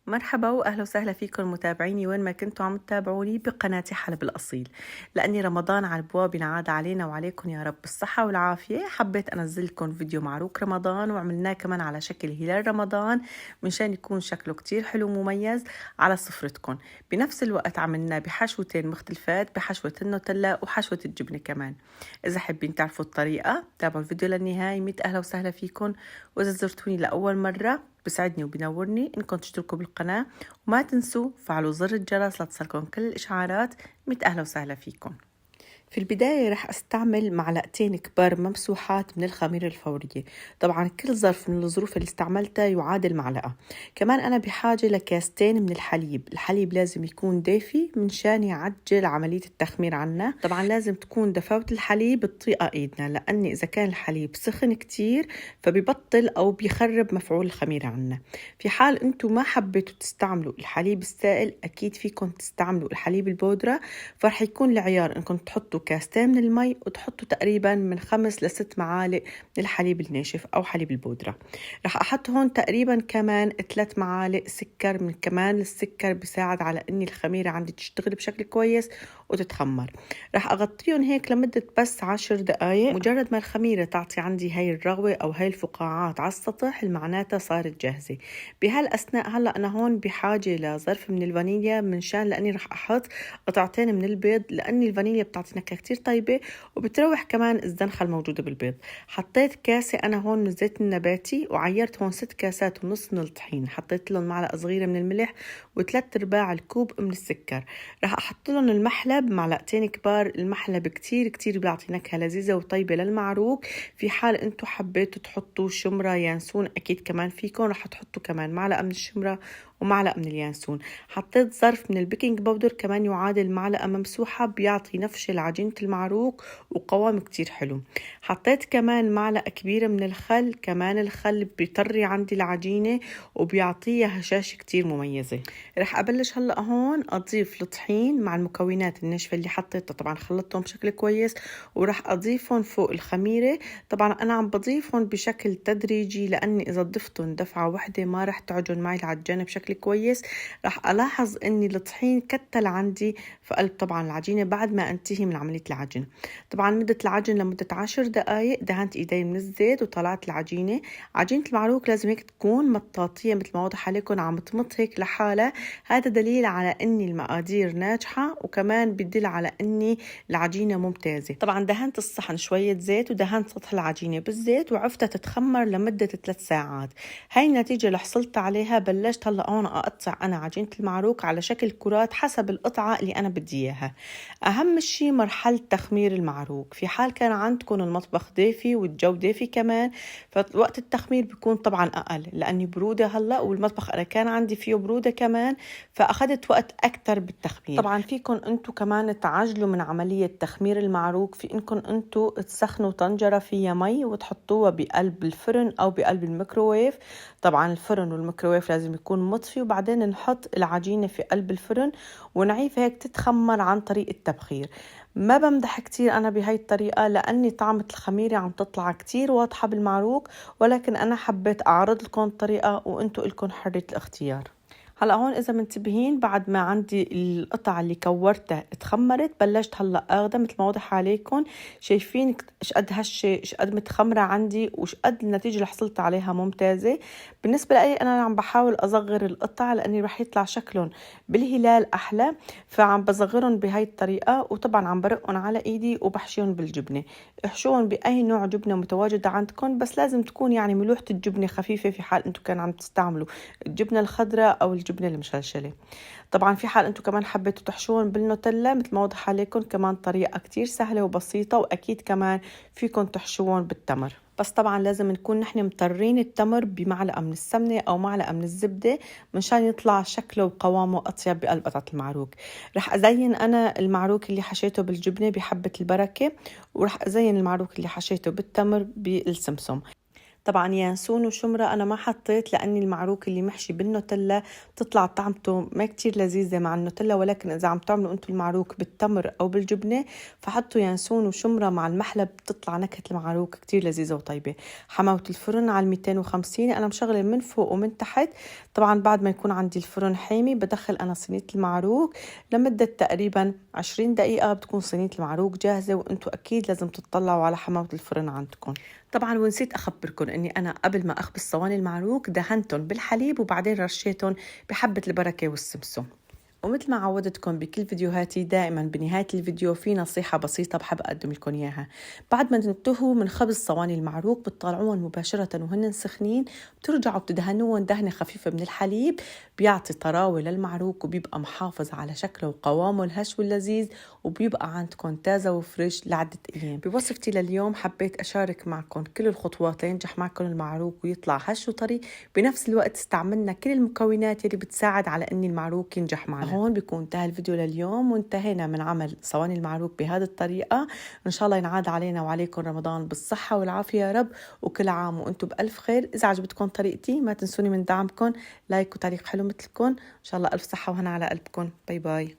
مرحبا واهلا وسهلا فيكم متابعيني وين ما كنتوا عم تتابعوني بقناتي حلب الاصيل. لاني رمضان على البواب ينعاد علينا وعليكم يا رب بالصحه والعافيه، حبيت انزل لكم فيديو معروك رمضان وعملناه كمان على شكل هلال رمضان منشان يكون شكله كتير حلو ومميز على سفرتكم. بنفس الوقت عملناه بحشوتين مختلفات، بحشوه النوتيلا وحشوه الجبنه كمان. اذا حابين تعرفوا الطريقه تابعوا الفيديو للنهايه. 100 اهلا وسهلا فيكم، واذا زرتوني لاول مره بسعدني وبنورني انكم تشتركوا بالقناة، وما تنسوا فعلوا زر الجرس لتصلكم كل الاشعارات. 100 اهلا وسهلا فيكم. في البداية رح استعمل معلقتين كبار ممسوحات من الخميرة الفورية. طبعا كل ظرف من الظروف اللي استعملتها يعادل معلقة. كمان أنا بحاجة لكاستين من الحليب لازم يكون دافي منشان يعجل عملية التخمير عنا. طبعا لازم تكون دفاوة الحليب بطريقة ايدنا، لأن إذا كان الحليب سخن كتير فبيبطل أو بيخرب مفعول الخميرة عنا. في حال أنتم ما حبيتوا تستعملوا الحليب السائل أكيد فيكم تستعملوا الحليب البودرة، فرح يكون العيار إنكم تحطوا كاستين من المي وتحطوا تقريبا من 5 ل6 معالق من الحليب الناشف أو حليب البودرة. رح أحط هون تقريبا كمان 3 معالق سكر، من كمان السكر بيساعد على إني الخميرة عندي تشتغل بشكل كويس وتتخمر. رح أغطيهم هيك لمدة بس 10 دقايق. مجرد ما الخميرة تعطي عندي هاي الرغوة أو هاي الفقاعات على السطح المعناتها صارت جاهزة. بهالأثناء هلأ أنا هون بحاجة لظرف من الفانيليا، منشان لأني رح أحط قطعتين من البيض، لأن الفانيليا بتعطي نكهة كتير طيبة وبتروح كمان الزنخة الموجودة بالبيض. حطيت كاسة أنا هون من الزيت النباتي، وعيرت هون 6 كاسات ونص من الطحين، حطيت لهم معلقة صغيرة من الملح و3/4 الكوب من السكر. رح أحط لهم المحلب معلقتين كبار. المحلب كتير كتير بيعطي نكهة لذيذة وطيبة للمعروك. في حال انتو حبيتوا تحطوا شمرة يانسون أكيد كمان فيكم، رح تحطوا كمان معلقة من الشمرة ومعلقة من اليانسون. حطيت ظرف من البيكنج باودر كمان يعادل معلقة ممسوحة، بيعطي نفش العجينة المعروك وقوام كتير حلو. حطيت كمان معلقة كبيرة من الخل، كمان الخل بيطري عندي العجينة وبيعطيها هشاشة كتير مميزة. رح أبلش هلأ هون أضيف الطحين مع المكونات الناشفة اللي حطيتها، طبعا خلطتهم بشكل كويس ورح أضيفهم فوق الخميرة. طبعا أنا عم بضيفهم بشكل تدريجي، لأني إذا ضفتهم دفعة واحدة ما رح تعجن معي العجانة بشكل كويس. رح ألاحظ إني الطحين كتل عندي في قلب طبعا العجينة بعد ما أنتهي من عملية العجن. طبعا مدة العجن لمدة 10 دقايق. دهنت إيدي من الزيت وطلعت العجينة. عجينة المعروك لازم هيك تكون مطاطية مثل ما واضح عليكم، عم تمط هيك لحالها. هذا دليل على إني المقادير ناجحة، وكمان بدل على إني العجينة ممتازة. طبعا دهنت الصحن شوية زيت ودهنت سطح العجينة بالزيت وعفتها تتخمر لمدة 3 ساعات. هاي النتيجة اللي حصلت عليها. بلشت هلا هون أقطع أنا عجينة المعروك على شكل كرات حسب القطعة اللي أنا بدي إياها. أهم شي مرحلة تخمير المعروك. في حال كان عندكم المطبخ دافي والجو دافي كمان، فوقت التخمير بيكون طبعا أقل، لأني برودة هلا والمطبخ أنا كان عندي فيه برودة كمان، فأخذت وقت أكتر بالتخمير. طبعا فيكم أنتو كمان تعجلوا من عملية تخمير المعروك، في إنكم أنتو تسخنوا طنجرة فيها مي وتحطوها بقلب الفرن أو بقلب الميكروويف. طبعا الفرن والميكروويف لازم يكون مطفي، وبعدين نحط العجينة في قلب الفرن ونعيف هيك تتخمر عن طريق التبخير. ما بمدح كتير أنا بهاي الطريقة، لأني طعمة الخميرة عم تطلع كتير واضحة بالمعروك، ولكن أنا حبيت أعرض لكم الطريقة وأنتو إلكم حرية الاختيار. هلا هون اذا منتبهين بعد ما عندي القطع اللي كورتها اتخمرت، بلشت هلا اخذها مثل ما واضح عليكم. شايفين ايش قد هالشي ايش قد متخمره عندي وايش قد النتيجه اللي حصلت عليها ممتازه. بالنسبه لي انا عم بحاول اصغر القطع لاني رح يطلع شكلهم بالهلال احلى، فعم بصغرهم بهاي الطريقه. وطبعا عم برقهم على ايدي وبحشيهم بالجبنه. احشوهم باي نوع جبنه متواجده عندكم، بس لازم تكون يعني ملوحه الجبنه خفيفه في حال انتم كان عم تستعملوا الجبنه الخضراء او الجبنة المشلشلة. طبعا في حال انتم كمان حبيتوا تحشوهم بالنوتيلا مثل ما واضح عليكم، كمان طريقة كتير سهلة وبسيطة. واكيد كمان فيكم تحشوهم بالتمر، بس طبعا لازم نكون نحن مطرين التمر بمعلقة من السمنة او معلقة من الزبدة منشان يطلع شكله وقوامه اطيب بقلب قطعة المعروك. رح ازين انا المعروك اللي حشيته بالجبنة بحبة البركة، ورح ازين المعروك اللي حشيته بالتمر بالسمسم. طبعا يانسون وشمرة أنا ما حطيت لأني المعروك اللي محشي بالنوتيلا بتطلع طعمته ما كتير لذيذة مع النوتيلا، ولكن إذا عم تعملوا أنتوا المعروك بالتمر أو بالجبنة فحطوا يانسون وشمرة مع المحلب، بتطلع نكهة المعروك كتير لذيذة وطيبة. حموت الفرن على 250، أنا مشغلة من فوق ومن تحت. طبعا بعد ما يكون عندي الفرن حامي بدخل أنا صينية المعروك لمدة تقريبا 20 دقيقة، بتكون صينية المعروك جاهزة. وأنتوا أكيد لازم تطلعوا على حموت الفرن عندكم. طبعا ونسيت أخبركم أني أنا قبل ما أخبز صواني المعروك دهنتهم بالحليب وبعدين رشيتهم بحبة البركة والسمسم. ومثل ما عودتكم بكل فيديوهاتي دائما بنهاية الفيديو في نصيحة بسيطة بحب أقدم لكم إياها. بعد ما تنتهوا من خبز صواني المعروك بتطلعوهم مباشرة وهن سخنين، بترجعوا بتدهنوهم دهنة خفيفة من الحليب، بيعطي طراوة للمعروك وبيبقى محافظ على شكله وقوامه الهش واللذيذ، وبيبقى عندكم تازة وفريش لعدة أيام. بوصفتي لليوم حبيت أشارك معكم كل الخطوات لينجح معكم المعروك ويطلع هش وطري، بنفس الوقت استعملنا كل المكونات اللي بتساعد على أن المعروك ينجح معنا. هون بيكون انتهى الفيديو لليوم، وانتهينا من عمل صواني المعروك بهذه الطريقة. إن شاء الله ينعاد علينا وعليكم رمضان بالصحة والعافية يا رب، وكل عام وأنتم بألف خير. إذا عجبتكم طريقتي ما تنسوني من دعمكم، لايك وتعليق حلو مثلكم. إن شاء الله ألف صحة وهنا على قلبكم. باي باي.